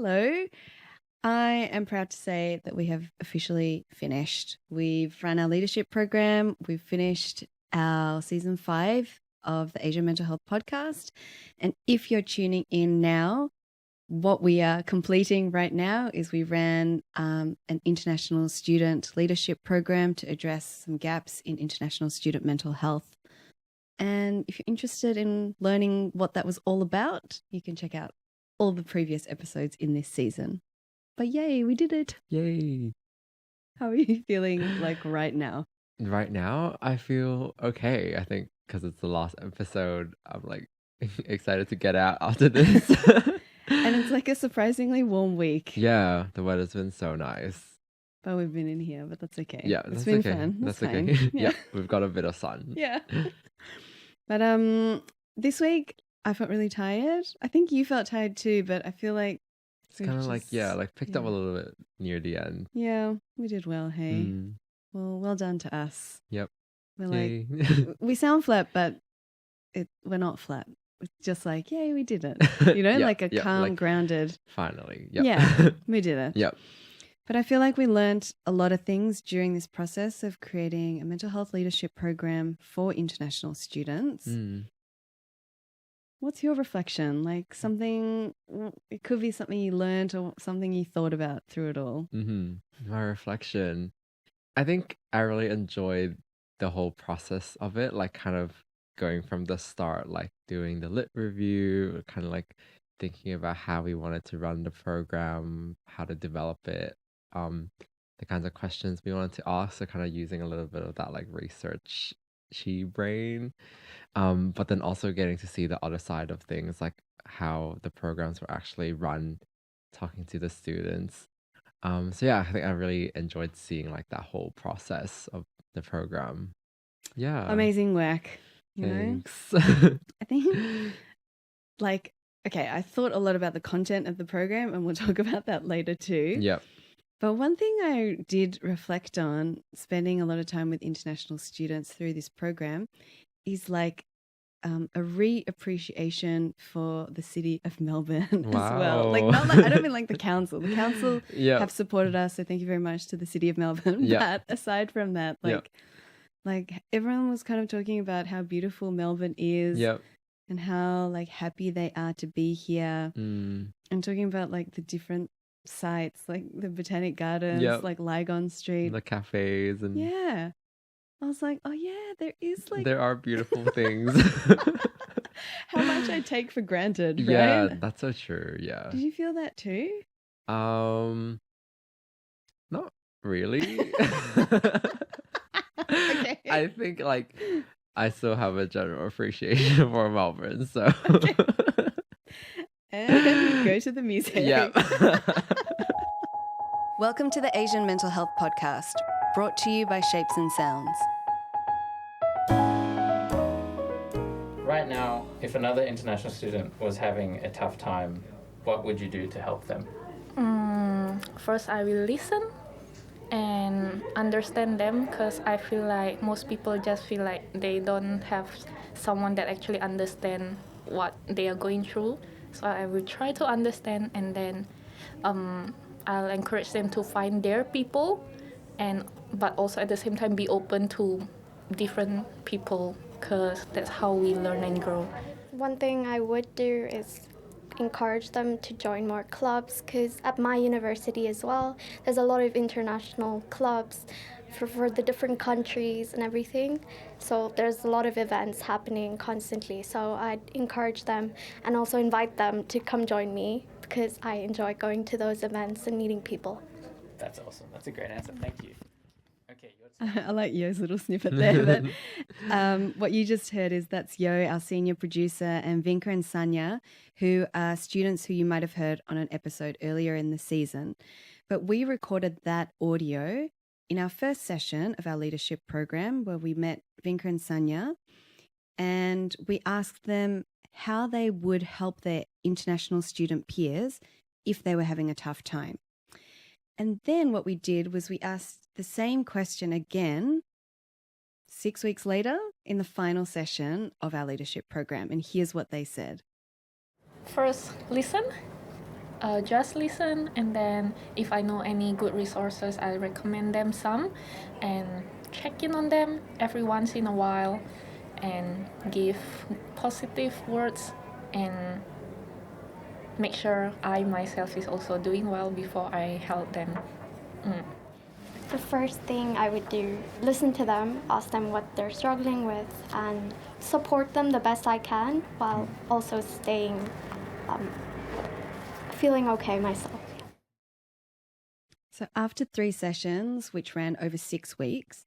Hello. I am proud to say that we have officially finished. We've run our leadership program. We've finished our season 5 of the Asian Mental Health podcast. And if you're tuning in now, what we are completing right now is we ran an international student leadership program to address some gaps in international student mental health. And if you're interested in learning what that was all about, you can check out all the previous episodes in this season. But yay, we did it. Yay. How are you feeling like right now? Right now, I feel okay. I think because it's the last episode, I'm like excited to get out after this. And it's like a surprisingly warm week. Yeah, the weather's been so nice. But we've been in here, but that's okay. Yeah, it's that's been okay. fun. That's fine. okay. Yeah. Yeah, we've got a bit of sun. Yeah. But this week I felt really tired. I think you felt tired too, but I feel like it's kind of like picked up a little bit near the end. Yeah, we did well, hey. Well done to us. Yep. We're like we sound flat, but we're not flat. It's just like, yay, we did it. You know, like a calm, grounded. Finally. Yep. Yeah, we did it. Yep. But I feel like we learned a lot of things during this process of creating a mental health leadership program for international students. What's your reflection? Like something, it could be something you learned or something you thought about through it all. My reflection. I think I really enjoyed the whole process of it, like kind of going from the start, like doing the lit review, kind of like thinking about how we wanted to run the program, how to develop it, the kinds of questions we wanted to ask, so kind of using a little bit of that like research brain, but then also getting to see the other side of things, like how the programs were actually run, talking to the students. So yeah, I think I really enjoyed seeing like that whole process of the program. Yeah. Amazing work. Thanks. I think like, okay, I thought a lot about the content of the program and we'll talk about that later too. Yep. But one thing I did reflect on spending a lot of time with international students through this program is like a reappreciation for the city of Melbourne as well. Like, not like, I don't mean like the council. The council have supported us, so thank you very much to the city of Melbourne. But aside from that, like everyone was kind of talking about how beautiful Melbourne is and how like happy they are to be here. And talking about like the different sites, like the Botanic Gardens, like Lygon Street. The cafes and I was like, oh yeah, there is like there are beautiful things. How much I take for granted, right? Yeah, that's so true. Yeah. Did you feel that too? Not really. Okay. I think like I still have a general appreciation for Melbourne, so Okay. And go to the music. Yeah. Welcome to the Asian Mental Health Podcast, brought to you by Shapes and Sounds. Right now, if another international student was having a tough time, what would you do to help them? First, I will listen and understand them, because I feel like most people just feel like they don't have someone that actually understand what they are going through. So I will try to understand, and then I'll encourage them to find their people, but also at the same time be open to different people, because that's how we learn and grow. One thing I would do is encourage them to join more clubs, because at my university as well, there's a lot of international clubs for the different countries and everything. So there's a lot of events happening constantly. So I'd encourage them and also invite them to come join me, because I enjoy going to those events and meeting people. That's awesome. That's a great answer. Thank you. Okay, I like Yeo's little snippet there. But what you just heard is that's Yeo, our senior producer, and Vinka and Sanya, who are students who you might have heard on an episode earlier in the season. But we recorded that audio in our first session of our leadership program, where we met Vinka and Sanya, and we asked them how they would help their international student peers if they were having a tough time. And then what we did was we asked the same question again 6 weeks later in the final session of our leadership program. And here's what they said. First, listen. just listen, and then if I know any good resources, I recommend them some, and check in on them every once in a while, and give positive words, and make sure I myself is also doing well before I help them. The first thing I would do, listen to them, ask them what they're struggling with, and support them the best I can while also staying, feeling okay myself. So after 3 sessions, which ran over 6 weeks,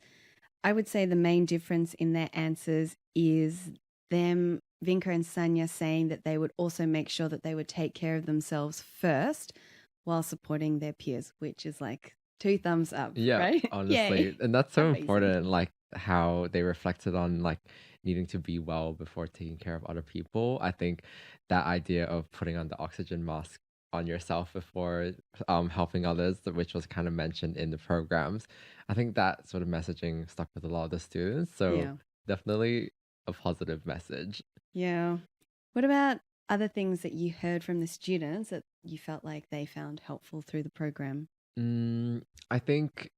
I would say the main difference in their answers is them, Vinka and Sanya, saying that they would also make sure that they would take care of themselves first while supporting their peers, which is like 2 thumbs up, Yeah, right? honestly. Yay. And that's so Amazing. important, like how they reflected on like needing to be well before taking care of other people. I think that idea of putting on the oxygen mask on yourself before helping others, which was kind of mentioned in the programs. I think that sort of messaging stuck with a lot of the students. So Yeah. definitely a positive message. Yeah. What about other things that you heard from the students that you felt like they found helpful through the program? I think,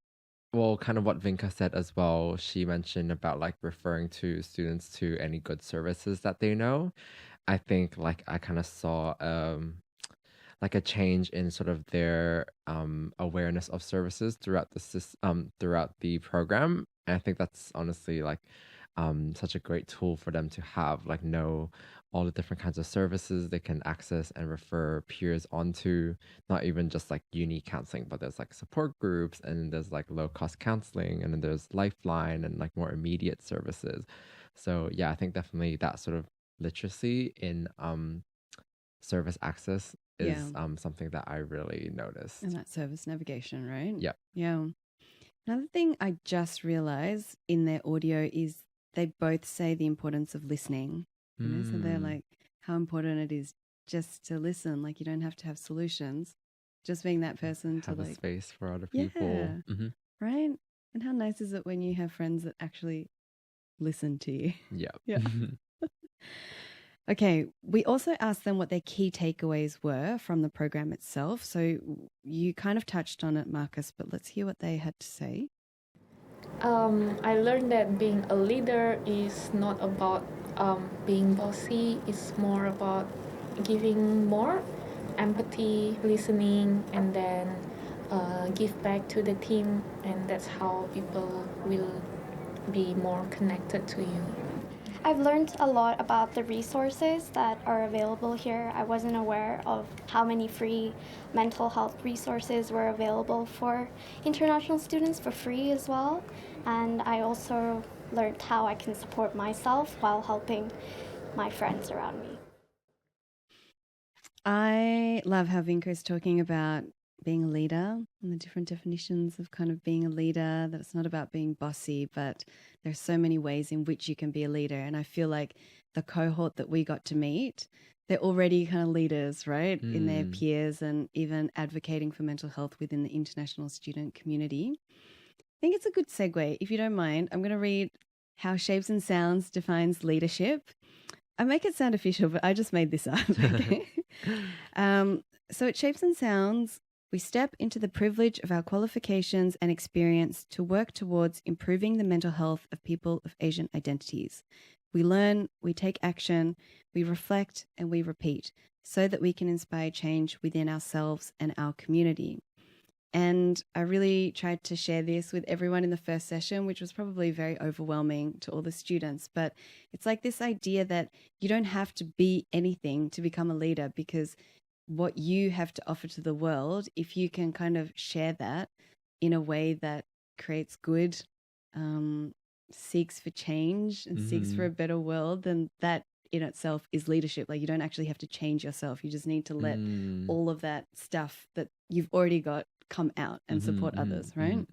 well, kind of what Vinka said as well. She mentioned about like referring to students to any good services that they know. I think like I kind of saw like a change in sort of their awareness of services throughout throughout the program. And I think that's honestly like such a great tool for them to have, like know all the different kinds of services they can access and refer peers onto, not even just like uni counseling, but there's like support groups, and then there's like low cost counseling, and then there's Lifeline and like more immediate services. So yeah, I think definitely that sort of literacy in service access is something that I really noticed. And that service navigation, right? Yeah. Yeah. Another thing I just realized in their audio is they both say the importance of listening. You know, so they're like, how important it is just to listen. Like, you don't have to have solutions. Just being that person Have to a like, space for other people. yeah, right? And how nice is it when you have friends that actually listen to you? Yeah. Yeah. Okay, we also asked them what their key takeaways were from the program itself. So you kind of touched on it, Marcus, but let's hear what they had to say. I learned that being a leader is not about being bossy, it's more about giving more empathy, listening, and then give back to the team, and that's how people will be more connected to you. I've learned a lot about the resources that are available here. I wasn't aware of how many free mental health resources were available for international students for free as well. And I also learned how I can support myself while helping my friends around me. I love how Vinka is talking about being a leader and the different definitions of kind of being a leader, that it's not about being bossy, but there's so many ways in which you can be a leader. And I feel like the cohort that we got to meet, they're already kind of leaders, right, in their peers, and even advocating for mental health within the international student community. I think it's a good segue. If you don't mind, I'm going to read how Shapes and Sounds defines leadership. I make it sound official, but I just made this up. Okay. So at Shapes and Sounds, we step into the privilege of our qualifications and experience to work towards improving the mental health of people of Asian identities. We learn, we take action, we reflect, and we repeat so that we can inspire change within ourselves and our community. And I really tried to share this with everyone in the first session, which was probably very overwhelming to all the students. But it's like this idea that you don't have to be anything to become a leader, because what you have to offer to the world, if you can kind of share that in a way that creates good, seeks for change and seeks for a better world, then that in itself is leadership. Like, you don't actually have to change yourself. You just need to let all of that stuff that you've already got come out and support others, right?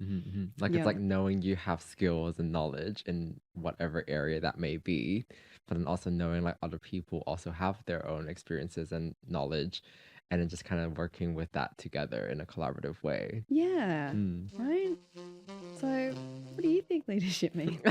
Like it's like knowing you have skills and knowledge in whatever area that may be, but then also knowing like other people also have their own experiences and knowledge, and then just kind of working with that together in a collaborative way. Yeah. Right? So what do you think leadership means?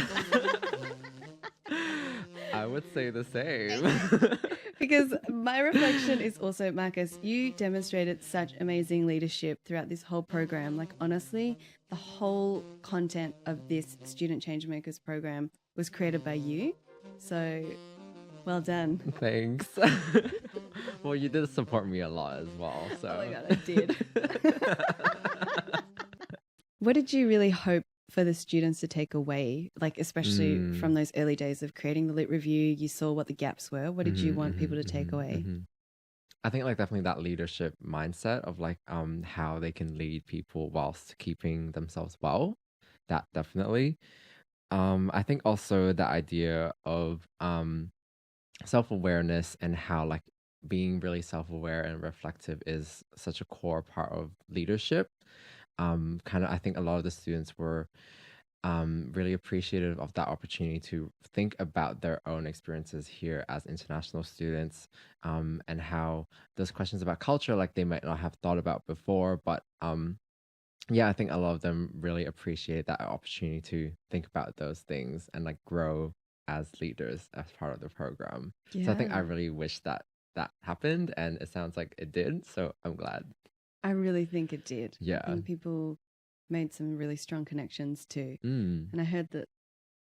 I would say the same. Because my reflection is also, Marcus, you demonstrated such amazing leadership throughout this whole program. Like, honestly, the whole content of this Student Changemakers program was created by you. So, well done. Thanks. Well, you did support me a lot as well. So. Oh my God, I did. What did you really hope for the students to take away? Like, especially from those early days of creating the lit review, you saw what the gaps were. What did you want people to take away? I think like definitely that leadership mindset of like how they can lead people whilst keeping themselves well. That definitely. I think also the idea of self-awareness and how like being really self-aware and reflective is such a core part of leadership. Kind of I think a lot of the students were really appreciative of that opportunity to think about their own experiences here as international students, and how those questions about culture, like they might not have thought about before, but yeah, I think a lot of them really appreciate that opportunity to think about those things and like grow as leaders as part of the program. So I think I really wish that that happened, and it sounds like it did. So I'm glad. I really think it did. Yeah. I think people made some really strong connections too. Mm. And I heard that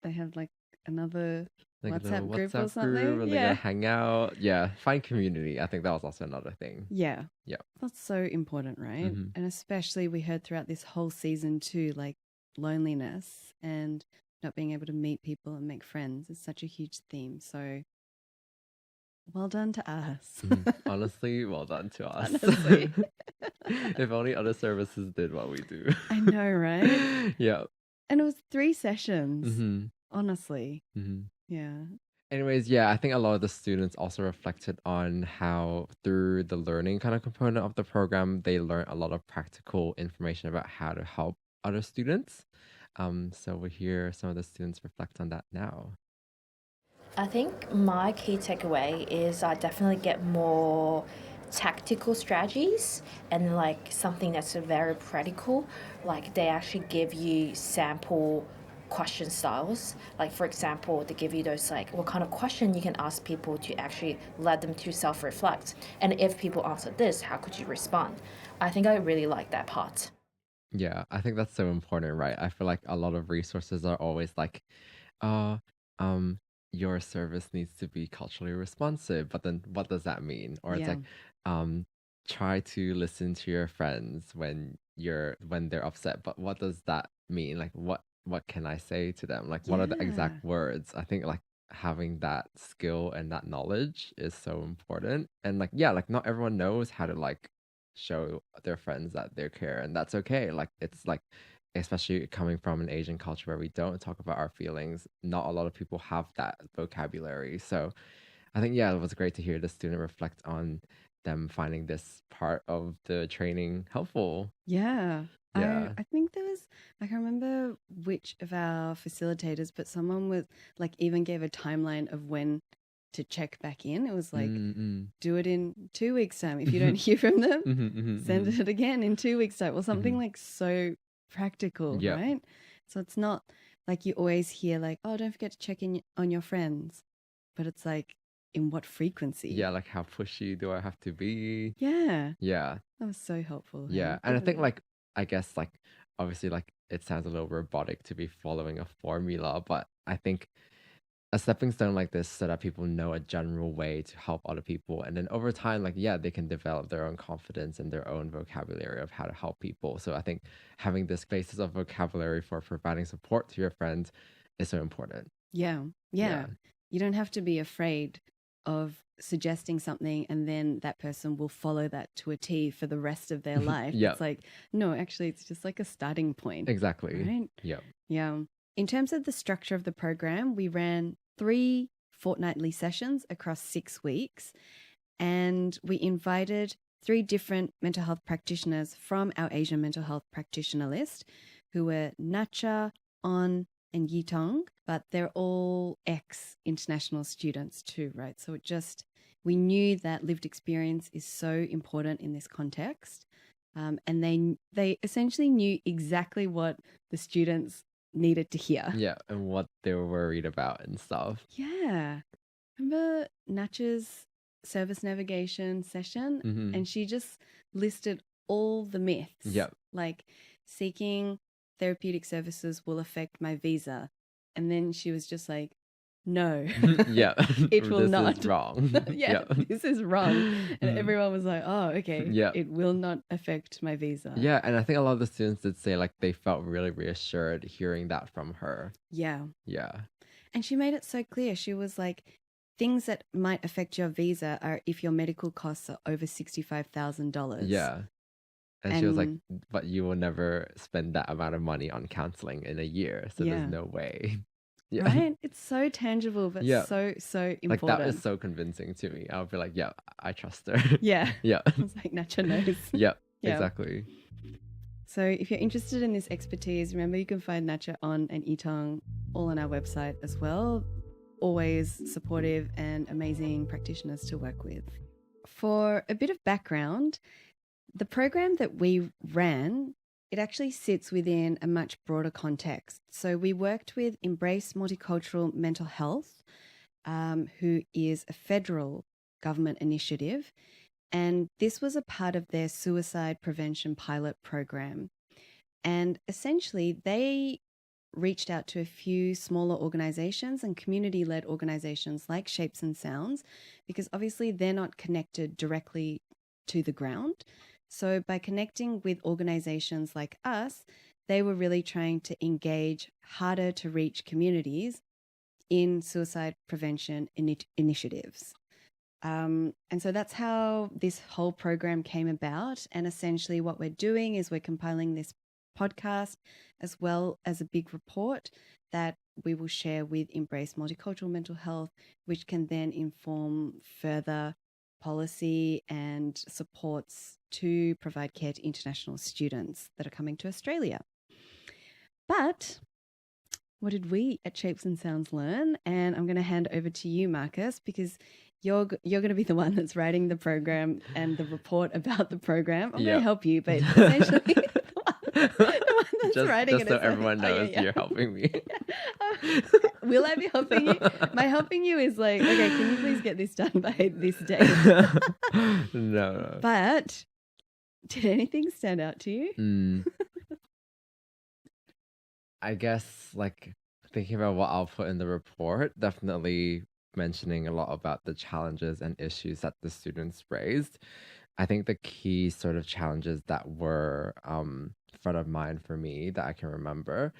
they have like another Like a WhatsApp little group or WhatsApp something. group, or they're Yeah. gonna hang out. Yeah, find community. I think that was also another thing. Yeah. Yeah. That's so important, right? And especially we heard throughout this whole season too, like loneliness and not being able to meet people and make friends is such a huge theme. So well done to us. Honestly, well done to us. Honestly. If only other services did what we do. I know, right? Yeah. And it was 3 sessions, honestly. Yeah. Anyways, yeah, I think a lot of the students also reflected on how through the learning kind of component of the program, they learned a lot of practical information about how to help other students. So we'll hear some of the students reflect on that now. I think my key takeaway is I definitely get more tactical strategies and like something that's very practical. Like they actually give you sample question styles. Like for example, they give you those like what kind of question you can ask people to actually let them to self-reflect. And if people answer this, how could you respond? I think I really like that part. Yeah, I think that's so important, right? I feel like a lot of resources are always like, uh, your service needs to be culturally responsive, but then what does that mean? Or it's like, try to listen to your friends when they're upset, but what does that mean? Like what can I say to them? Like what are the exact words? I think like having that skill and that knowledge is so important. And like yeah, like not everyone knows how to like show their friends that they care, and that's okay. Like it's like especially coming from an Asian culture where we don't talk about our feelings, not a lot of people have that vocabulary. So I think yeah, it was great to hear the student reflect on them finding this part of the training helpful. Yeah. Yeah. I think there was, I can't remember which of our facilitators, but someone was like even gave a timeline of when to check back in. It was like, do it in 2 weeks' time. If you don't hear from them, send it again in 2 weeks' time, or something like so practical, right? So it's not like you always hear like, oh, don't forget to check in on your friends, but it's like, in what frequency? Yeah, like how pushy do I have to be? Yeah. Yeah. That was so helpful. Yeah. And I think like, I guess like, obviously like it sounds a little robotic to be following a formula, but I think a stepping stone like this so that people know a general way to help other people. And then over time, like, yeah, they can develop their own confidence and their own vocabulary of how to help people. So I think having this basis of vocabulary for providing support to your friends is so important. Yeah. You don't have to be afraid of suggesting something and then that person will follow that to a T for the rest of their life. It's like, no, actually, it's just like a starting point. Exactly. Right? Yeah. In terms of the structure of the program, we ran 3 fortnightly sessions across 6 weeks, and we invited 3 different mental health practitioners from our Asian mental health practitioner list, who were Nacha, On, and Yeo Choong, but they're all ex-international students too, right? So we knew that lived experience is so important in this context, and they essentially knew exactly what the students needed to hear. Yeah, and what they were worried about and stuff. Yeah. Remember Natcha's service navigation session, Mm-hmm. and she just listed all the myths. Yep. Like seeking therapeutic services will affect my visa. And then she was just like, no, Yeah. it will This not. is wrong. Yeah, this is wrong. And everyone was like, oh, okay, Yeah. it will not affect my visa. Yeah, and I think a lot of the students did say like they felt really reassured hearing that from her. Yeah. Yeah. And she made it so clear. She was like, things that might affect your visa are if your medical costs are over $65,000. Yeah. And she was like, And- but you will never spend that amount of money on counseling in a year. So Yeah. there's no way. Yeah. Right? It's so tangible, but Yeah. so important. Like that is so convincing to me. I'll be like, yeah, I trust her. Yeah. Yeah. I was like, Nacha knows. Yeah. Yeah. Exactly. So if you're interested in this expertise, remember you can find Nacha on and Yeo Choong all on our website as well. Always supportive and amazing practitioners to work with. For a bit of background, the program that we ran, it actually sits within a much broader context. So we worked with Embrace Multicultural Mental Health, who is a federal government initiative. And this was a part of their suicide prevention pilot program. And essentially, they reached out to a few smaller organizations and community-led organizations like Shapes and Sounds, because obviously they're not connected directly to the ground. So by connecting with organizations like us, they were really trying to engage harder to reach communities in suicide prevention initiatives. And so that's how this whole program came about. And essentially what we're doing is we're compiling this podcast as well as a big report that we will share with Embrace Multicultural Mental Health, which can then inform further policy and supports to provide care to international students that are coming to Australia. But what did we at Shapes and Sounds learn? And I'm going to hand over to you, Marcus, because you're going to be the one that's writing the program and the report about the program. I'm going to help you, but essentially the one that's writing just it so is everyone like, knows you're helping me. Will I be helping you? My helping you is like, okay, can you please get this done by this date? No. But did anything stand out to you? I guess like thinking about what I'll put in the report, definitely mentioning a lot about the challenges and issues that the students raised. I think the key sort of challenges that were front of mind for me that I can remember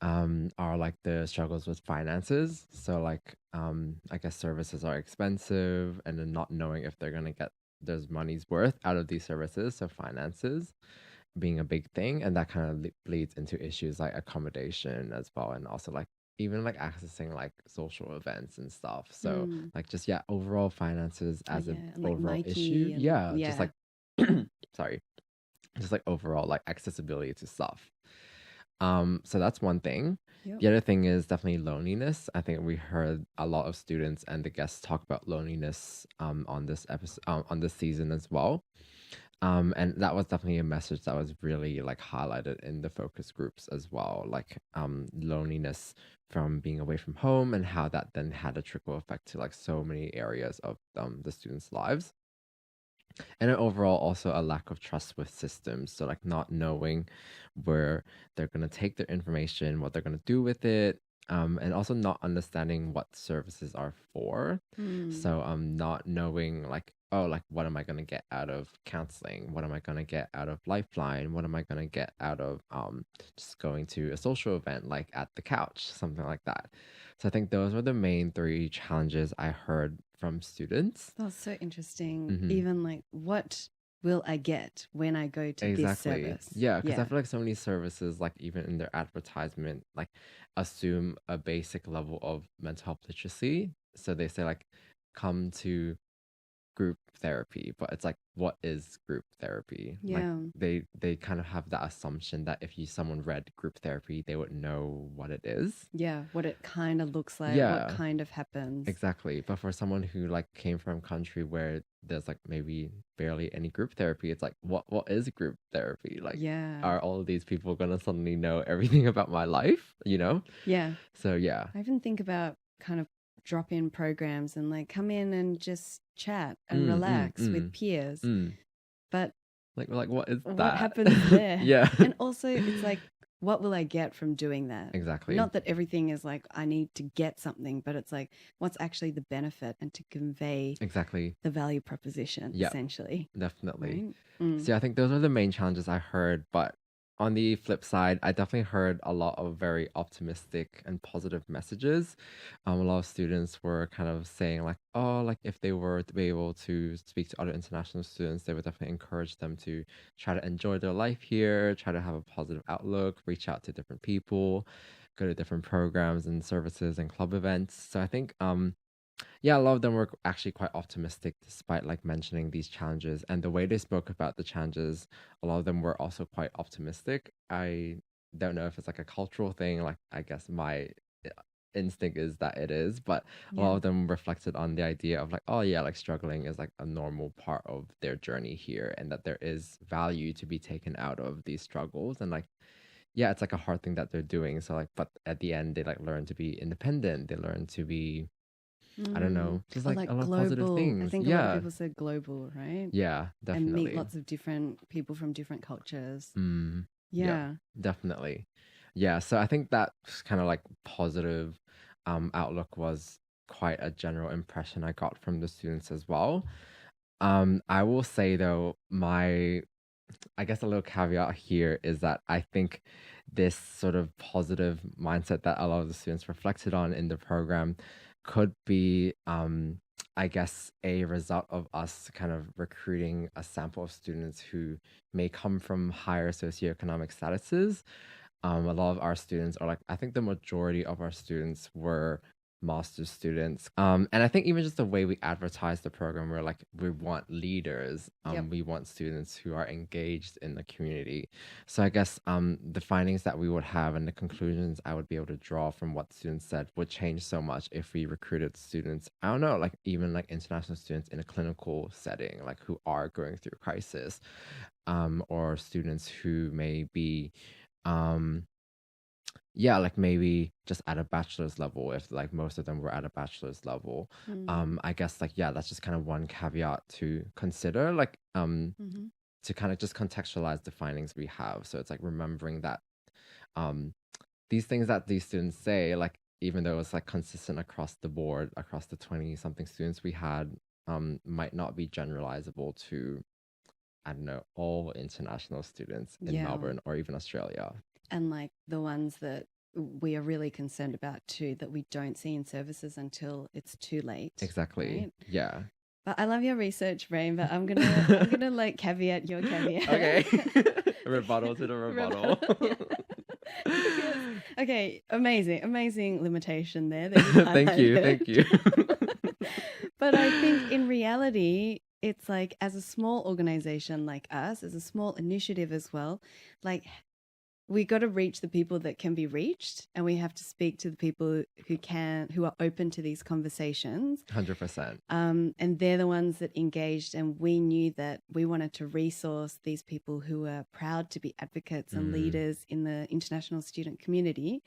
are like the struggles with finances. So like I guess services are expensive and then not knowing if they're gonna get there's money's worth out of these services. So finances being a big thing, and that kind of bleeds into issues like accommodation as well, and also like even like accessing like social events and stuff. So like just overall finances as an and, like, overall Mikey issue. and- Just like sorry, just like overall like accessibility to stuff. So that's one thing. Yep. The other thing is definitely loneliness. I think we heard a lot of students and the guests talk about loneliness on this episode on this season as well. And that was definitely a message that was really like highlighted in the focus groups as well, like loneliness from being away from home and how that then had a trickle effect to like so many areas of the students' lives. And then overall also a lack of trust with systems, so like not knowing where they're going to take their information, what they're going to do with it, and also not understanding what services are for. So not knowing like, oh, like what am I going to get out of counseling, what am I going to get out of Lifeline, what am I going to get out of just going to a social event like at the couch, something like that. So I think those were the main three challenges I heard from students. That's so interesting. Even like, what will I get when I go to this service? Yeah, because I feel like so many services, like even in their advertisement, like assume a basic level of mental health literacy. So they say like, come to group therapy, but it's like, what is group therapy? Yeah. Like they kind of have that assumption that if someone read group therapy, they would know what it is. Yeah, what it kind of looks like, Yeah. what kind of happens. Exactly. But for someone who like came from a country where there's like maybe barely any group therapy, it's like, what is group therapy? Like, Yeah. are all of these people gonna suddenly know everything about my life? You know? Yeah. So yeah. I even think about kind of drop-in programs and like come in and just chat and relax with peers. But like what is what that? happens there? Yeah. And also it's like, what will I get from doing that? Exactly. Not that everything is like, I need to get something, but it's like, what's actually the benefit and to convey Exactly. the value proposition, Yep. essentially. Definitely. Right? So I think those are the main challenges I heard. But on the flip side, I definitely heard a lot of very optimistic and positive messages. A lot of students were kind of saying like, oh, like if they were to be able to speak to other international students, they would definitely encourage them to try to enjoy their life here, try to have a positive outlook, reach out to different people, go to different programs and services and club events. So I think yeah, a lot of them were actually quite optimistic despite like mentioning these challenges. And the way they spoke about the challenges, a lot of them were also quite optimistic. I don't know if it's like a cultural thing, like I guess my instinct is that it is, but a lot Yeah. of them reflected on the idea of like, oh yeah, like struggling is like a normal part of their journey here, and that there is value to be taken out of these struggles. And like, yeah, it's like a hard thing that they're doing. So like, but at the end, they like learn to be independent. They learn to be, I don't know, just Or like a lot of positive global. I things. think a lot of Yeah. people said global, right? Yeah, And meet definitely. lots of different people from different cultures. Mm, Yeah. definitely. Yeah, so I think that kind of like positive outlook was quite a general impression I got from the students as well. I will say though, I guess a little caveat here is that I think this sort of positive mindset that a lot of the students reflected on in the program could be, I guess, a result of us kind of recruiting a sample of students who may come from higher socioeconomic statuses. A lot of our students, or like I think the majority of our students, were master's students. And I think even just the way we advertise the program, we're like, we want leaders. Yep. We want students who are engaged in the community. So I guess the findings that we would have and the conclusions I would be able to draw from what students said would change so much if we recruited students, I don't know, like even like international students in a clinical setting, like who are going through crisis, or students who may be yeah, like maybe just at a bachelor's level, if like most of them were at a bachelor's level. I guess like, yeah, that's just kind of one caveat to consider, like to kind of just contextualize the findings we have. So it's like remembering that these things that these students say, like even though it's like consistent across the board, across the 20 something students we had, might not be generalizable to, I don't know, all international students in Yeah. Melbourne or even Australia. And like the ones that we are really concerned about too, that we don't see in services until it's too late. Exactly. Right? Yeah. But I love your research, Brain, but I'm gonna like caveat your caveat. Okay. Rebuttal to the rebuttal. Yeah. Okay, amazing limitation there. That Thank you. highlighted. But I think in reality, it's like as a small organization like us, as a small initiative as well, like we got to reach the people that can be reached, and we have to speak to the people who are open to these conversations. 100%. And they're the ones that engaged, and we knew that we wanted to resource these people who are proud to be advocates and leaders in the international student community,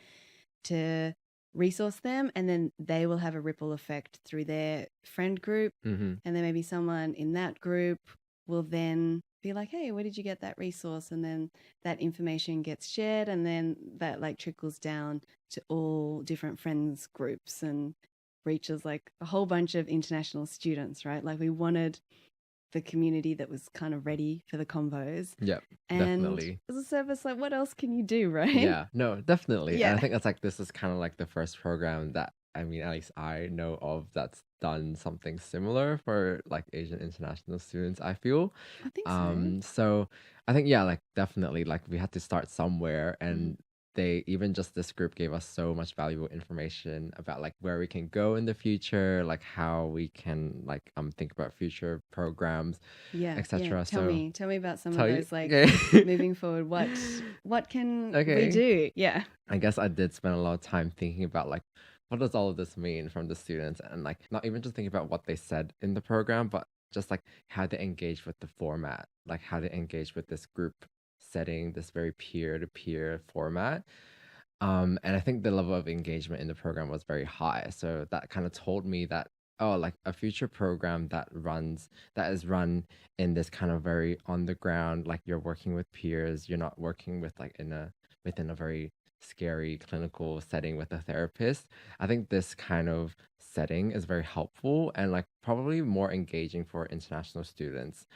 to resource them, and then they will have a ripple effect through their friend group, and then maybe someone in that group will then be like, hey, where did you get that resource? And then that information gets shared, and then that like trickles down to all different friends groups and reaches like a whole bunch of international students, right? Like we wanted the community that was kind of ready for the convos. Yep, and definitely. As a service, like what else can you do, right? Yeah, no, definitely. Yeah. And I think that's like, this is kind of like the first program that, I mean, at least I know of, that's done something similar for like Asian international students, I feel. I think so. So I think, yeah, like definitely, like we had to start somewhere, and they, even just this group, gave us so much valuable information about like where we can go in the future, like how we can like think about future programs, Yeah, etc. yeah. So Tell me about some of tell you- those, like okay. moving forward. What can Okay. we do? Yeah. I guess I did spend a lot of time thinking about like, what does all of this mean from the students, and like not even just thinking about what they said in the program, but just like how they engage with the format, like how they engage with this group setting, this very peer-to-peer format. And I think the level of engagement in the program was very high. So that kind of told me that, oh, like a future program that is run in this kind of very on the ground, like you're working with peers, you're not working with like within a very scary clinical setting with a therapist. I think this kind of setting is very helpful and like probably more engaging for international students.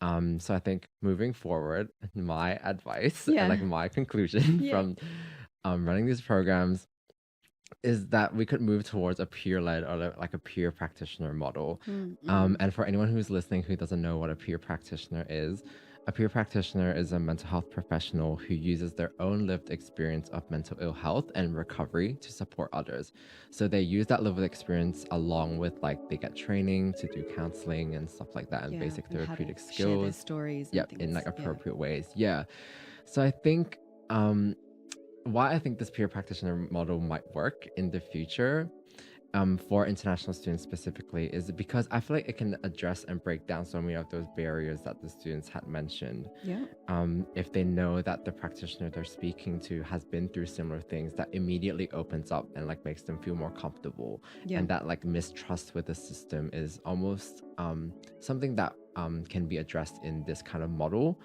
So I think moving forward, my advice and like Yeah. my conclusion Yeah. from running these programs is that we could move towards a peer-led or like a peer practitioner model. And for anyone who's listening who doesn't know what a peer practitioner is, a peer practitioner is a mental health professional who uses their own lived experience of mental ill health and recovery to support others. So they use that lived experience along with like they get training to do counseling and stuff like that and Yeah, basic and how to therapeutic share their skills. stories and Yep, in things. like Yeah. appropriate ways. Yeah. So I think why I think this peer practitioner model might work in the future for international students specifically is because I feel like it can address and break down so many of those barriers that the students had mentioned. Yeah. If they know that the practitioner they're speaking to has been through similar things, that immediately opens up and like makes them feel more comfortable. Yeah. And that like mistrust with the system is almost something that can be addressed in this kind of model.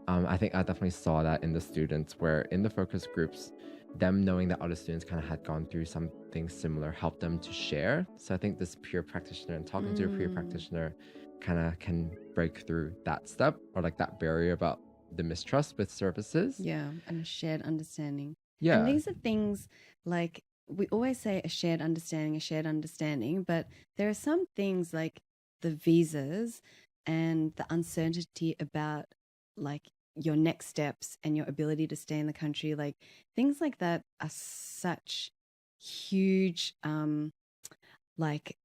I think I definitely saw that in the students where in the focus groups, them knowing that other students kind of had gone through something similar helped them to share. So I think this peer practitioner and talking to a peer practitioner kind of can break through that step or like that barrier about the mistrust with services. Yeah, and a shared understanding. Yeah. And these are things like we always say a shared understanding, but there are some things like the visas and the uncertainty about like your next steps and your ability to stay in the country, like things like that are such huge like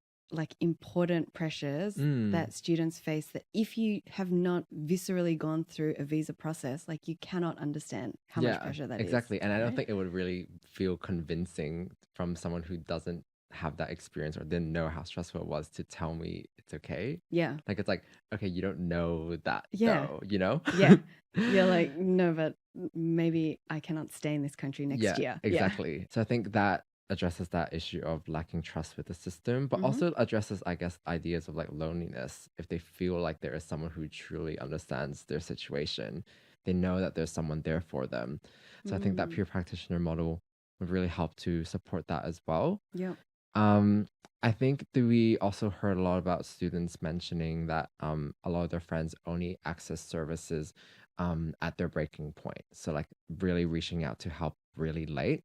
important pressures that students face that if you have not viscerally gone through a visa process, like you cannot understand how much pressure that is. Exactly. And I don't right? think it would really feel convincing from someone who doesn't have that experience or didn't know how stressful it was to tell me it's okay. Yeah. Like it's like, okay, you don't know that Yeah. though, you know? Yeah. You're like, no, but maybe I cannot stay in this country next year. Exactly. So I think that addresses that issue of lacking trust with the system, but also addresses, I guess, ideas of like loneliness. If they feel like there is someone who truly understands their situation, they know that there's someone there for them. So I think that peer practitioner model would really help to support that as well. Yeah. I think that we also heard a lot about students mentioning that a lot of their friends only access services at their breaking point. So like really reaching out to help really late.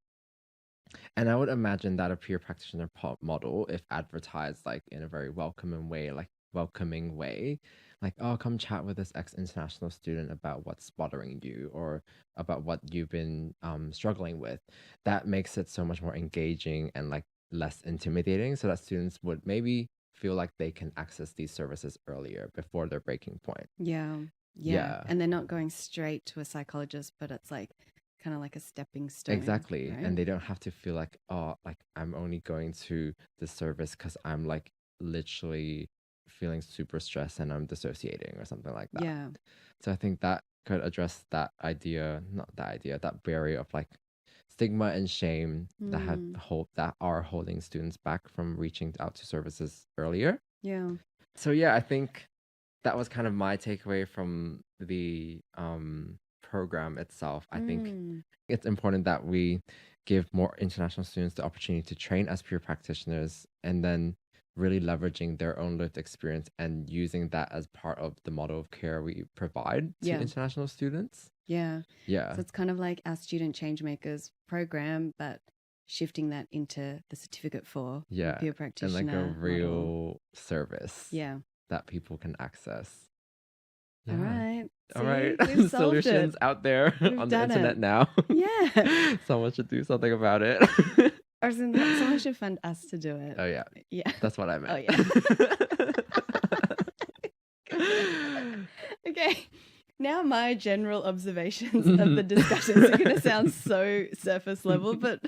And I would imagine that a peer practitioner model, if advertised like in a very welcoming way, like, oh, come chat with this ex-international student about what's bothering you or about what you've been struggling with, that makes it so much more engaging and like less intimidating so that students would maybe feel like they can access these services earlier before their breaking point. Yeah. Yeah. And they're not going straight to a psychologist, but it's like kind of like a stepping stone. Exactly. right? And they don't have to feel like, oh, like I'm only going to the service because I'm like literally feeling super stressed and I'm dissociating or something like that. Yeah. So I think that could address that barrier of like stigma and shame that are holding students back from reaching out to services earlier. Yeah. So yeah, I think that was kind of my takeaway from the program itself. I think it's important that we give more international students the opportunity to train as peer practitioners and then really leveraging their own lived experience and using that as part of the model of care we provide to international students. Yeah. Yeah. So it's kind of like our Student Changemakers program, but shifting that into the certificate for peer And practitioner. like a real model. service that people can access. All right. All See, right. we've solved Solutions it. out there We've on the done internet it. now. Yeah. Someone should do something about it. Or someone should fund us to do it. Oh yeah. Yeah. That's what I meant. Oh yeah. Okay. Now my general observations of the discussions are going to sound so surface level, but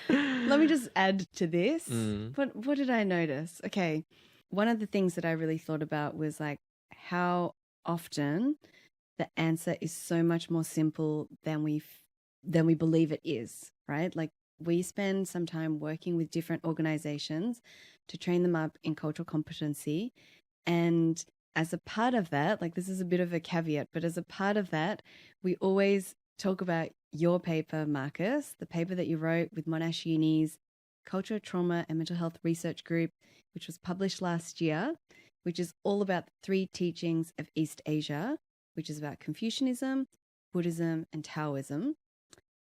let me just add to this. What did I notice? Okay. One of the things that I really thought about was like how often the answer is so much more simple than we believe it is, right? Like we spend some time working with different organizations to train them up in cultural competency. And as a part of that, like this is a bit of a caveat, but as a part of that, we always talk about your paper, Marcus, the paper that you wrote with Monash Uni's Culture, Trauma and Mental Health Research Group, which was published last year, which is all about the 3 teachings of East Asia, which is about Confucianism, Buddhism, and Taoism.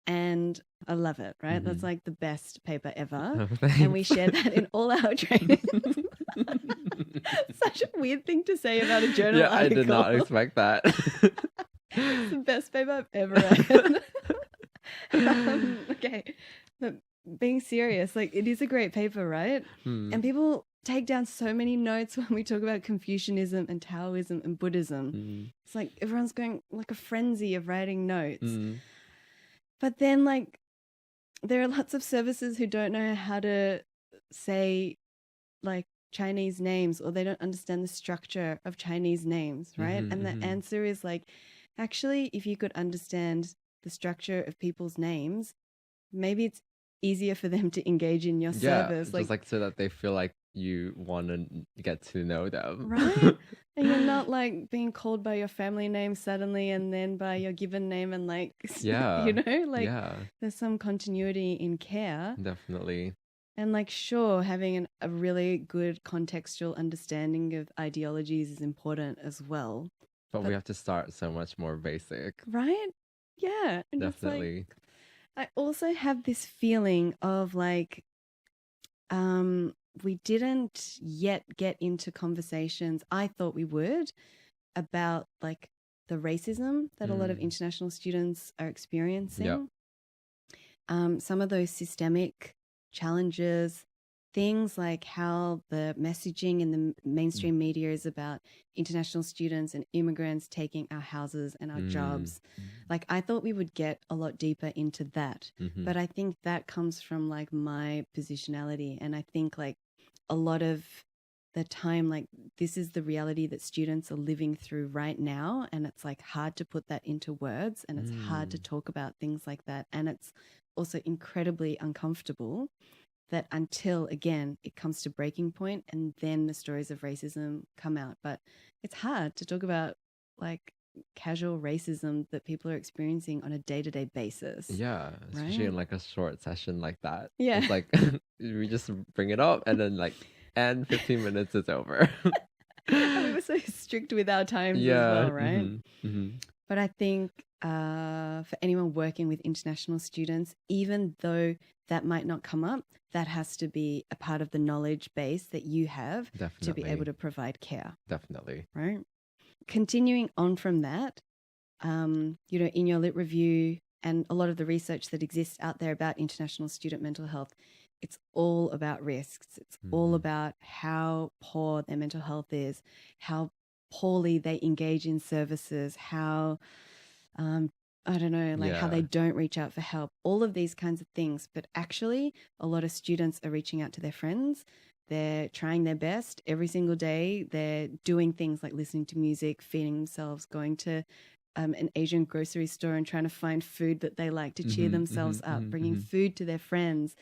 And I love it, right? That's like the best paper ever. Oh, And we thanks. share that in all our trainings. Such a weird thing to say about a journal Yeah, article. I did not expect that. It's the best paper I've ever read. Okay, but being serious, like it is a great paper, right? And people take down so many notes when we talk about Confucianism and Taoism and Buddhism. It's like everyone's going like a frenzy of writing notes. But then like there are lots of services who don't know how to say like Chinese names, or they don't understand the structure of Chinese names, right? And the answer is like, actually, if you could understand the structure of people's names, maybe it's easier for them to engage in your Yeah, service. just like so that they feel like you want to get to know them. Right? And you're not like being called by your family name suddenly and then by your given name and like, Yeah. you know, like Yeah, there's some continuity in care. definitely. And like, sure, having a really good contextual understanding of ideologies is important as well. But we have to start so much more basic. Right? Yeah. And it's like, Definitely. I also have this feeling of like, we didn't yet get into conversations, I thought we would, about like the racism that a lot of international students are experiencing. Some of those systemic challenges, things like how the messaging in the mainstream media is about international students and immigrants taking our houses and our jobs. Like I thought we would get a lot deeper into that, but I think that comes from like my positionality. And I think like a lot of the time, like this is the reality that students are living through right now. And it's like hard to put that into words, and it's hard to talk about things like that. And it's also incredibly uncomfortable that until, again, it comes to breaking point and then the stories of racism come out. But it's hard to talk about like casual racism that people are experiencing on a day-to-day basis. Yeah, especially Right? in like a short session like that. Yeah. It's like we just bring it up and then like, and 15 minutes is over. And we were so strict with our times as Yeah. well, right? But I think for anyone working with international students, even though that might not come up, that has to be a part of the knowledge base that you have to be able to provide care, Definitely. right? Continuing on from that, you know, in your lit review and a lot of the research that exists out there about international student mental health, it's all about risks. It's all about how poor their mental health is, how poorly they engage in services, how, I don't know, like how they don't reach out for help, all of these kinds of things. But actually, a lot of students are reaching out to their friends. They're trying their best every single day. They're doing things like listening to music, feeding themselves, going to an Asian grocery store and trying to find food that they like to cheer themselves up, bringing food to their friends.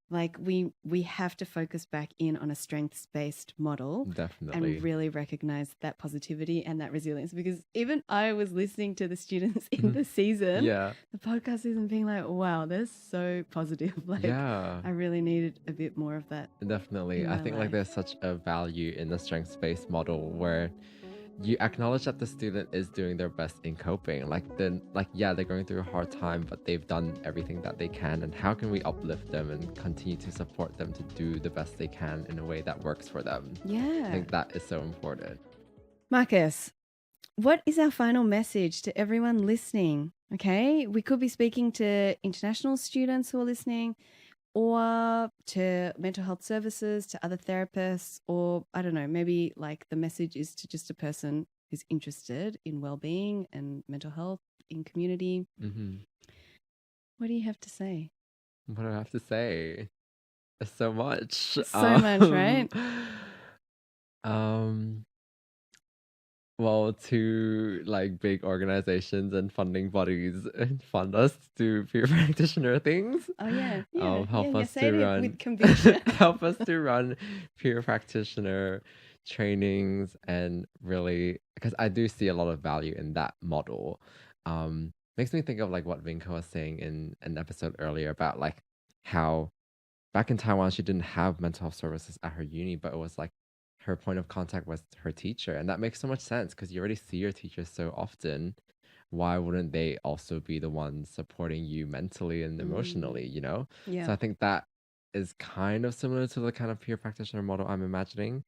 Like we have to focus back in on a strengths-based model. Definitely. And really recognize that positivity and that resilience, because even I was listening to the students in the season, the podcast season, being like, wow, they're so positive. Like I really needed a bit more of that. Definitely. in I my think life. like there's such a value in the strengths-based model where you acknowledge that the student is doing their best in coping. They're going through a hard time, but they've done everything that they can. And how can we uplift them and continue to support them to do the best they can in a way that works for them? I think that is so important. Marcus, what is our final message to everyone listening? Okay, we could be speaking to international students who are listening, or to mental health services, to other therapists, or I don't know, maybe like the message is to just a person who's interested in well-being and mental health in community. What do you have to say? What do I have to say? So much. So much, right? Well, two like big organizations and funding bodies fund us to do peer practitioner things. Oh yeah, Help you us say to it run with conviction. help us to run peer practitioner trainings, and really, because I do see a lot of value in that model. Makes me think of like what Vinko was saying in an episode earlier about like how back in Taiwan she didn't have mental health services at her uni, but it was like her point of contact was her teacher, and that makes so much sense because you already see your teacher so often. Why wouldn't they also be the ones supporting you mentally and emotionally, you know? Yeah. So I think that is kind of similar to the kind of peer practitioner model I'm imagining.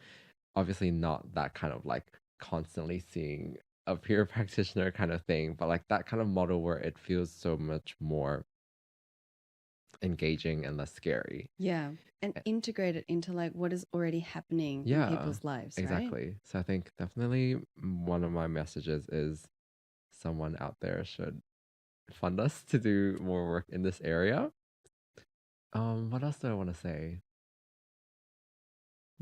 Obviously not that kind of like constantly seeing a peer practitioner kind of thing, but like that kind of model where it feels so much more engaging and less scary. Yeah. And integrate it into like what is already happening in Yeah, people's lives, right? exactly. So I think definitely one of my messages is someone out there should fund us to do more work in this area. What else do I want to say?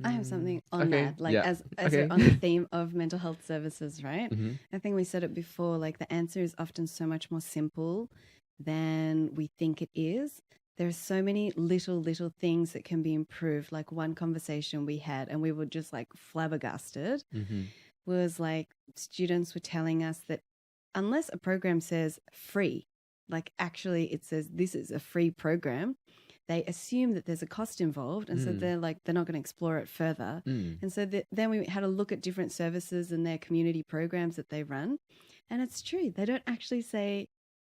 I have something on Okay, that. Like yeah. as Okay. we're on the theme of mental health services, right? Mhm. I think we said it before, like the answer is often so much more simple than we think it is. There are so many little things that can be improved. Like one conversation we had and we were just like flabbergasted Mhm. was like students were telling us that unless a program says free, like actually it says this is a free program, they assume that there's a cost involved. And so they're like, they're not going to explore it further. And so then we had a look at different services and their community programs that they run. And it's true, they don't actually say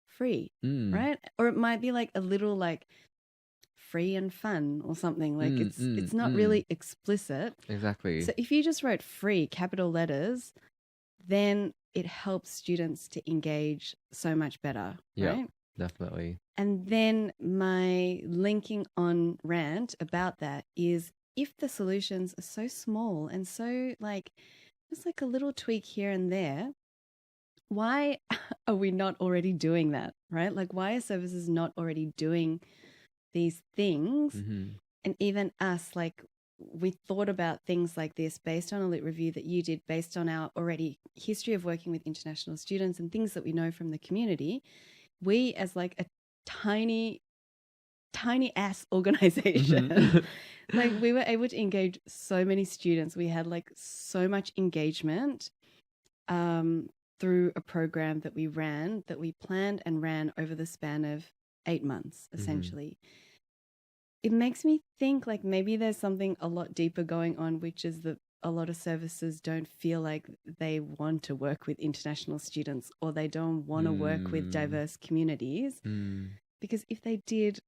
free, right? Or it might be like a little like free and fun or something. Like it's not really explicit. Exactly. So if you just wrote free, capital letters, then it helps students to engage so much better, Yeah. right? Definitely. And then my linking on rant about that is if the solutions are so small and so like just like a little tweak here and there, why are we not already doing that, right? Like why are services not already doing these things? Mhm. And even us, like we thought about things like this based on a lit review that you did, based on our already history of working with international students and things that we know from the community. We as like a tiny ass organization, like we were able to engage so many students. We had like so much engagement through a program that we ran, that we planned and ran over the span of 8 months, essentially. It makes me think like maybe there's something a lot deeper going on, which is that a lot of services don't feel like they want to work with international students or they don't want to work with diverse communities. Because if they did,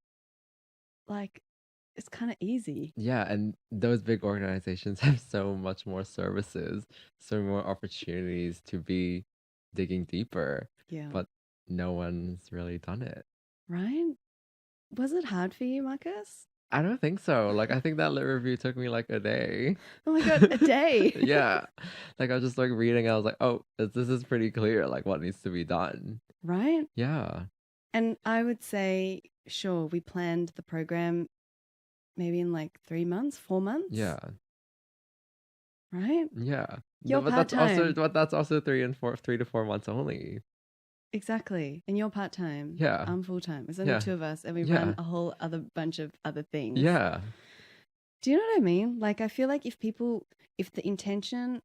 like, it's kind of easy. Yeah, and those big organizations have so much more services, so more opportunities to be digging deeper. Yeah. But no one's really done it. Right? Was it hard for you, Marcus? I don't think so. Like, I think that lit review took me like a day. Oh my God, a day. Yeah. Like, I was just like reading, I was like, oh, this is pretty clear, like what needs to be done. Right? Yeah. And I would say, sure, we planned the program maybe in like 3 months, 4 months. Yeah. Right? Yeah. You're But that's also 3 to 4 months only. Exactly. And you're part-time. Yeah. I'm full-time. There's only Yeah. 2 of us and we Yeah. run a whole other bunch of other things. Yeah. Do you know what I mean? Like, I feel like if the intention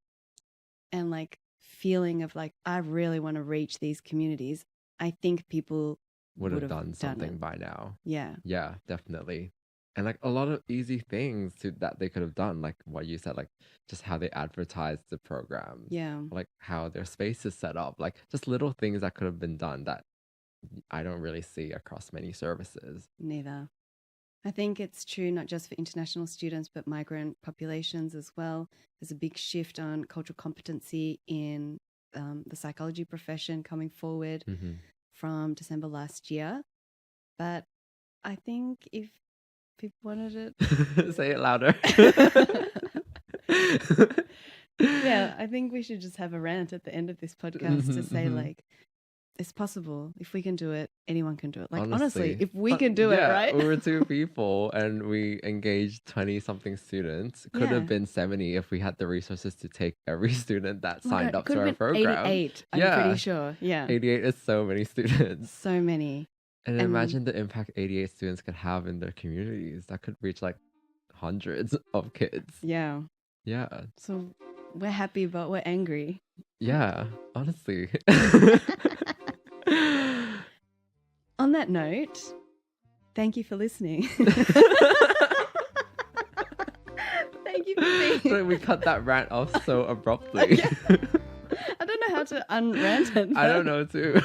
and like feeling of like, I really want to reach these communities, I think people Would have done something it. by now. Yeah. Yeah, definitely. And like a lot of easy things that they could have done, like what you said, like just how they advertise the programs. Yeah. Like how their space is set up, like just little things that could have been done that I don't really see across many services. Neither. I think it's true not just for international students, but migrant populations as well. There's a big shift on cultural competency in the psychology profession coming forward from December last year. But I think if people wanted it... Say it louder. Yeah, I think we should just have a rant at the end of this podcast to say like, It's possible. If we can do it, anyone can do it. Like, honestly, Honestly. if we But can do it, yeah, right? we were 2 people and we engaged 20 something students. Could Yeah. have been 70 if we had the resources to take every student that Oh my signed God, up it could to our have been program. 88, I'm Yeah. pretty sure. Yeah. 88 is so many students. So many. And And- imagine the impact 88 students could have in their communities. That could reach like hundreds of kids. Yeah. Yeah. So we're happy, but we're angry. Yeah. Honestly. On that note, thank you for listening. Thank you for being So we cut that rant off so abruptly. Yeah. I don't know how to unrant it. I don't but know too.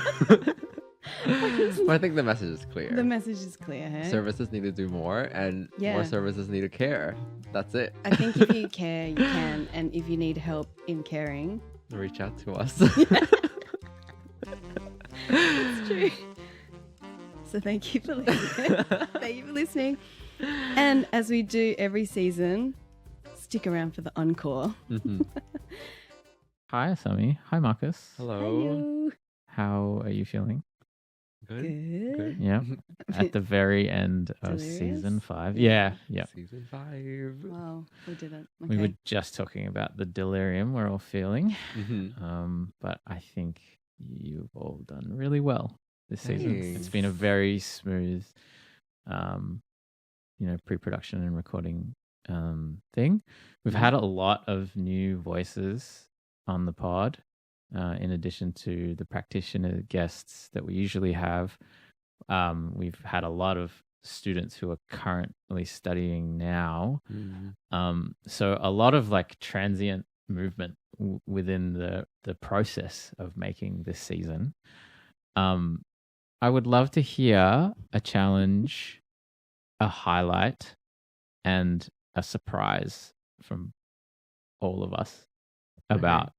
But I think the message is clear. The message is clear, hey? Services need to do more, and Yeah. more services need to care. That's it. I think if you care, you can. And if you need help in caring, Reach out to us. it's true. So thank you for listening. Thank you for listening. And as we do every season, stick around for the encore. Mhm. Hi, Asami. Hi, Marcus. Hello. Hello. How are you feeling? Good. Good. Good. Yeah. At the very end of Delirious? season 5. Yeah. Yeah. Season 5. Wow, we didn't. Okay. We were just talking about the delirium we're all feeling. Mhm. But I think you've all done really well this season. It's been a Thanks. very smooth, pre-production and recording thing. We've had a lot of new voices on the pod, in addition to the practitioner guests that we usually have. We've had a lot of students who are currently studying now. So a lot of like transient movement within the process of making this season. I would love to hear a challenge, a highlight, and a surprise from all of us about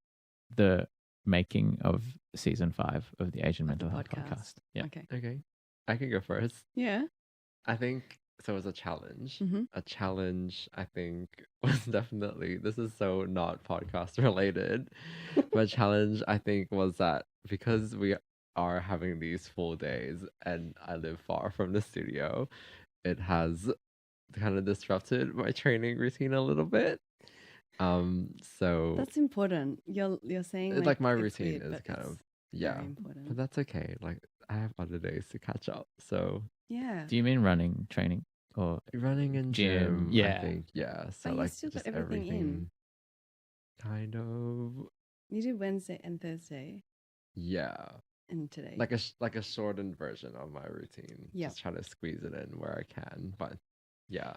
the making of season 5 of the Asian Of the Mental Health podcast. Podcast. Yeah. Okay. Okay. I can go first. Yeah. I think so. It was a challenge. Mhm. A challenge, I think, was definitely, this is so not podcast related, but a challenge, I think, was that because we are having these full days and I live far from the studio, it has kind of disrupted my training routine a little bit. So That's important. You're saying like my it's routine weird, is but kind it's of, yeah, very important. but that's okay. Like I have other days to catch up. So Yeah. Do you mean running, training, or running and Gym, gym, yeah. I think, yeah. So But you like still got just everything in. everything, kind of, You do Wednesday and Thursday yeah. and today. Like a shortened version of my routine. Yep. Just try to squeeze it in where I can, but yeah.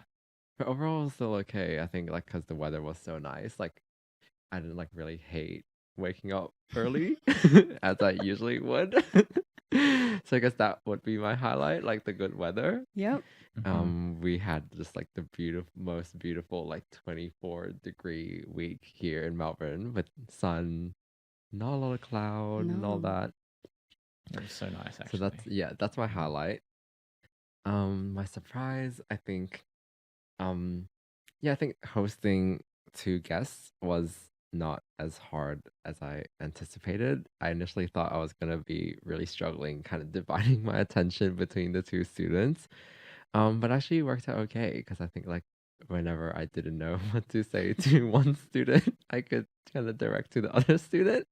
But overall, it's still okay. I think like because the weather was so nice, like I didn't like really hate waking up early as I usually would. So I guess that would be my highlight, like the good weather. Yep. We had just like the most beautiful like 24-degree week here in Melbourne with sun, not a lot of cloud and all No. that. it was so nice So actually. that's my highlight. My surprise, I think, I think hosting 2 guests was not as hard as I anticipated. I initially thought I was gonna be really struggling, kind of dividing my attention between the 2 students. But actually it worked out okay because I think like whenever I didn't know what to say to one student, I could kind of direct to the other student.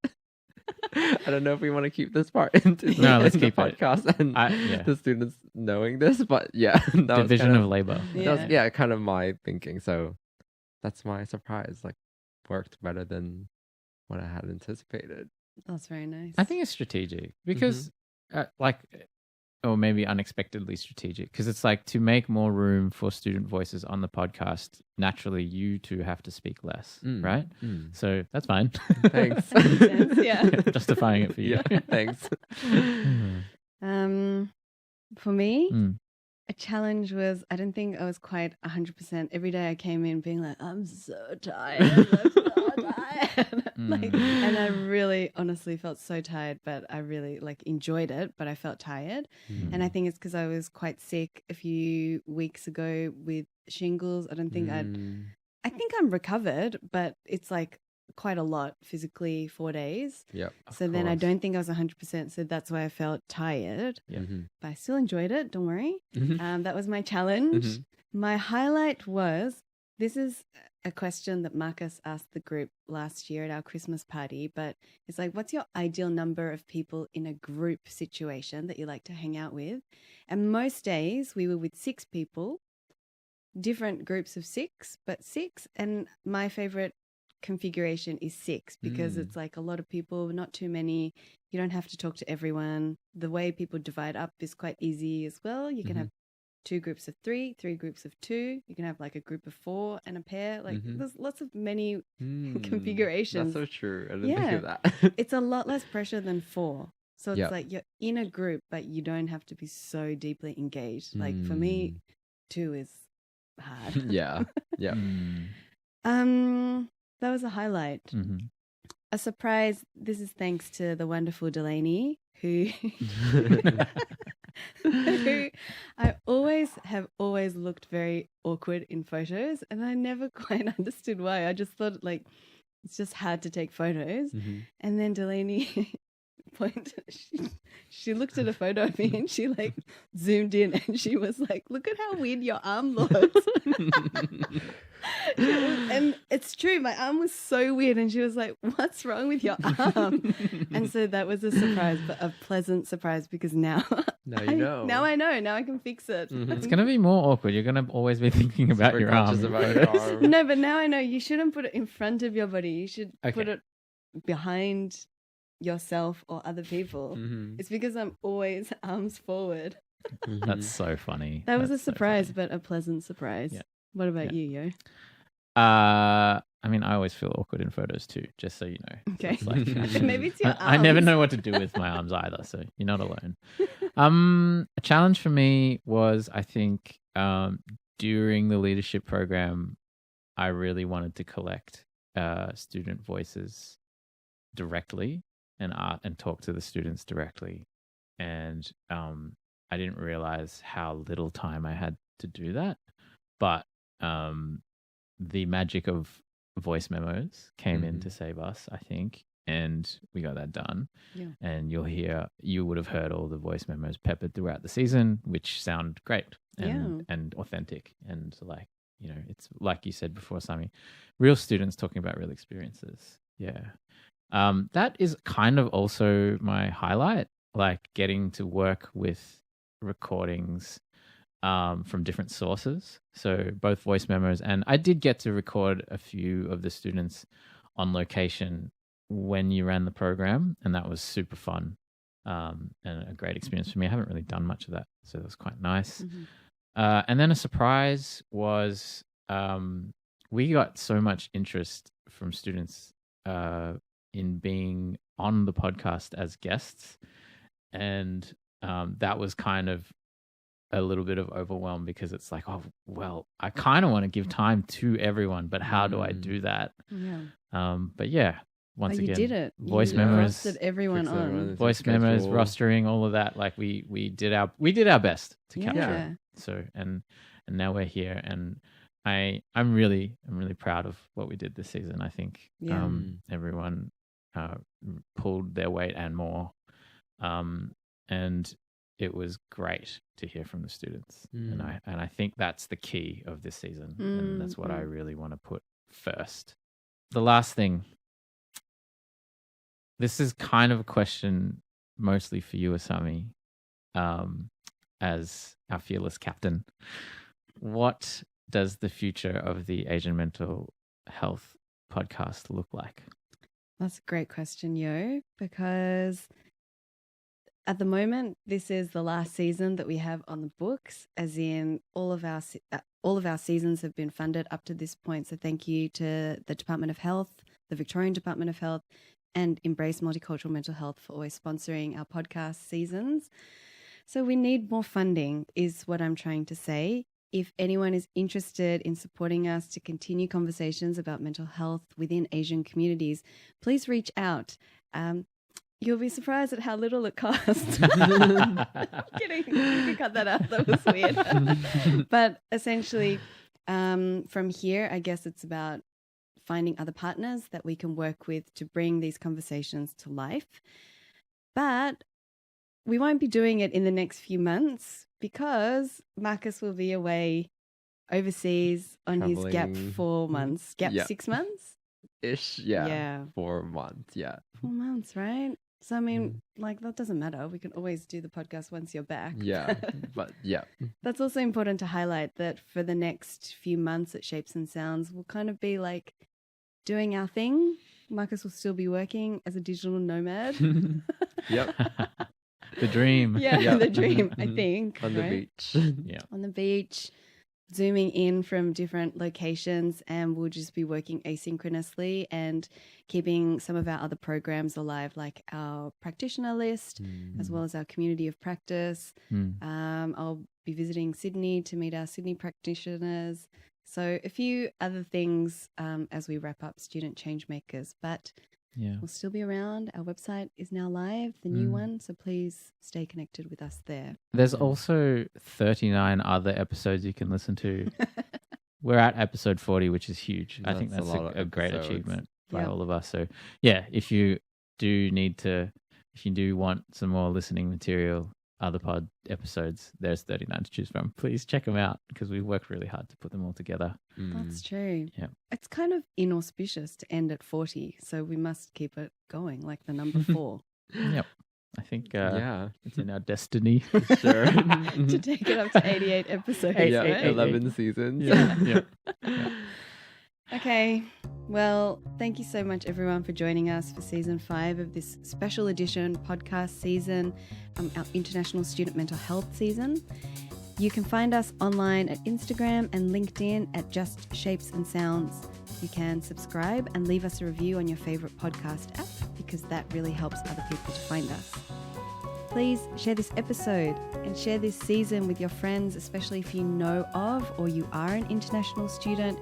I don't know if we want to keep this part into No, let's the keep it. podcast and Yeah. the students knowing this, but yeah, that was Division kind of labor. that was, kind of my thinking. So that's my surprise. Like worked better than what I had anticipated. That's very nice. I think it's strategic because, or maybe unexpectedly strategic, because it's like to make more room for student voices on the podcast. Naturally, you two have to speak less, right? So that's fine. Thanks. That makes sense, yeah. Justifying it for you. Yeah, thanks. For me, Mm. a challenge was I didn't think I was quite 100%. Every day I came in being like, I'm so tired. I'm so tired. And I really honestly felt so tired, but I really enjoyed it, but I felt tired. And I think it's because I was quite sick a few weeks ago with shingles. I don't think I think I'm recovered, but it's like quite a lot physically 4 days. Yep. So then I don't think I was 100%. So that's why I felt tired. Yeah. But I still enjoyed it. Don't worry. Mhm. That was my challenge. Mhm. My highlight was, this is a question that Marcus asked the group last year at our Christmas party, but it's like, what's your ideal number of people in a group situation that you like to hang out with? And most days we were with 6 people, different groups of 6, but 6. And my favorite configuration is 6 because it's like a lot of people, not too many. You don't have to talk to everyone. The way people divide up is quite easy as well. You can have 2 groups of 3, 3 groups of 2. You can have like a group of 4 and a pair. Like there's lots of many configurations. That's so true. I didn't think of that. It's a lot less pressure than 4. So it's Yep. like you're in a group, but you don't have to be so deeply engaged. Like for me, 2 is hard. Yeah. Yeah. That was a highlight. A surprise. This is thanks to the wonderful Delaney, who who I have always looked very awkward in photos, and I never quite understood why. I just thought like it's just hard to take photos. And then Delaney she looked at a photo of me and she like zoomed in and she was like, look at how weird your arm looks. And it's true, my arm was so weird, and she was like, what's wrong with your arm? And so that was a surprise, but a pleasant surprise, because now Now you know. now I know, now I can fix it. It's going to be more awkward. You're going to always be thinking about Super your arm. conscious about your arm. No, but now I know you shouldn't put it in front of your body. You should put Okay. it behind yourself or other people. It's because I'm always arms forward. That's so funny. That was a That's so surprise, funny. but a pleasant surprise. Yeah. What about you, Yo? I mean, I always feel awkward in photos too, just so you know. Okay. So it's like- Maybe it's your I never arms. know what to do with my arms either, so you're not alone. A challenge for me was, I think, during the leadership program, I really wanted to collect student voices directly and talk to the students directly. And I didn't realize how little time I had to do that. But the magic of voice memos came in to save us, I think, and we got that done. Yeah. And you would have heard all the voice memos peppered throughout the season, which sound great and authentic. And like, you know, it's like you said before, Sami, real students talking about real experiences. Yeah. That is kind of also my highlight, like getting to work with recordings from different sources. So both voice memos, and I did get to record a few of the students on location when you ran the program, and that was super fun and a great experience for me. I haven't really done much of that, so that was quite nice. And then a surprise was we got so much interest from students in being on the podcast as guests, and that was kind of a little bit of overwhelm, because it's like, oh, well, I kind of want to give time to everyone, but how do I do that? Yeah. But yeah, once But you again, did it. voice you memos, rostered everyone Fixed everyone on. into voice memos, schedule. rostering, all of that. Like we did our best to capture Yeah. it. So and now we're here, and I'm really proud of what we did this season. I think Yeah. everyone pulled their weight and more, and it was great to hear from the students. And I think that's the key of this season, and that's what I really want to put first. The last thing, this is kind of a question mostly for you, Asami, as our fearless captain. What does the future of the Asian Mental Health podcast look like? That's a great question, Yo, because at the moment, this is the last season that we have on the books, as in all of our seasons have been funded up to this point. So thank you to the Department of Health, the Victorian Department of Health, and Embrace Multicultural Mental Health for always sponsoring our podcast seasons. So we need more funding, is what I'm trying to say. If anyone is interested in supporting us to continue conversations about mental health within Asian communities, please reach out. You'll be surprised at how little it costs. Kidding. You can cut that out. That was weird. But essentially, from here, I guess it's about finding other partners that we can work with to bring these conversations to life. But we won't be doing it in the next few months because Marcus will be away overseas on his gap Traveling. 4 months. Gap Yeah. 6 months? Ish, yeah. Yeah. 4 months, yeah. 4 months, right? So, I mean, like, that doesn't matter. We can always do the podcast once you're back. Yeah, but yeah. That's also important to highlight that for the next few months at Shapes and Sounds, we'll kind of be like doing our thing. Marcus will still be working as a digital nomad. Yep. The dream. Yeah, Yeah. the dream, I think. On the right? beach. Yeah. On the beach, zooming in from different locations, and we'll just be working asynchronously and keeping some of our other programs alive, like our practitioner list, as well as our community of practice. I'll be visiting Sydney to meet our Sydney practitioners. So a few other things as we wrap up Student Changemakers, but Yeah. we'll still be around. Our website is now live, the new one, so please stay connected with us there. There's also 39 other episodes you can listen to. We're at episode 40, which is huge. I think That's a that's lot of a great episodes. achievement by Yep. all of us. So yeah, if you do want some more listening material, other pod episodes, there's 39 to choose from. Please check them out because we've worked really hard to put them all together. That's true. Yep. It's kind of inauspicious to end at 40, so we must keep it going, like the number 4, Yep. I think Yeah, it's in our destiny. sure. to take it up to 88 episodes. Yeah, right? 11 seasons. Yeah. Okay, well, thank you so much, everyone, for joining us for season 5 of this special edition podcast season, our International Student Mental Health season. You can find us online at Instagram and LinkedIn at Just Shapes and Sounds. You can subscribe and leave us a review on your favorite podcast app because that really helps other people to find us. Please share this episode and share this season with your friends, especially if you know of or you are an international student,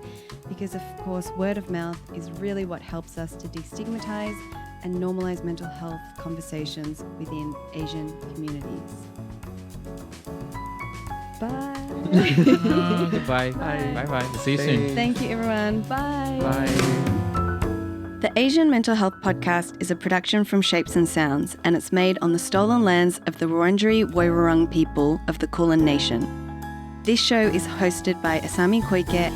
because of course word of mouth is really what helps us to destigmatize and normalize mental health conversations within Asian communities. Bye. Goodbye. Bye. Bye. See you soon. Thank you, everyone. Bye. Bye. The Asian Mental Health Podcast is a production from Shapes and Sounds, and it's made on the stolen lands of the Wurundjeri Woiwurrung people of the Kulin Nation. This show is hosted by Asami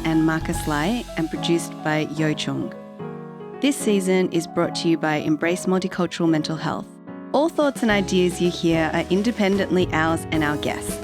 and Marcus Lai and produced by Yeo Choong. This season is brought to you by Embrace Multicultural Mental Health. All thoughts and ideas you hear are independently ours and our guests.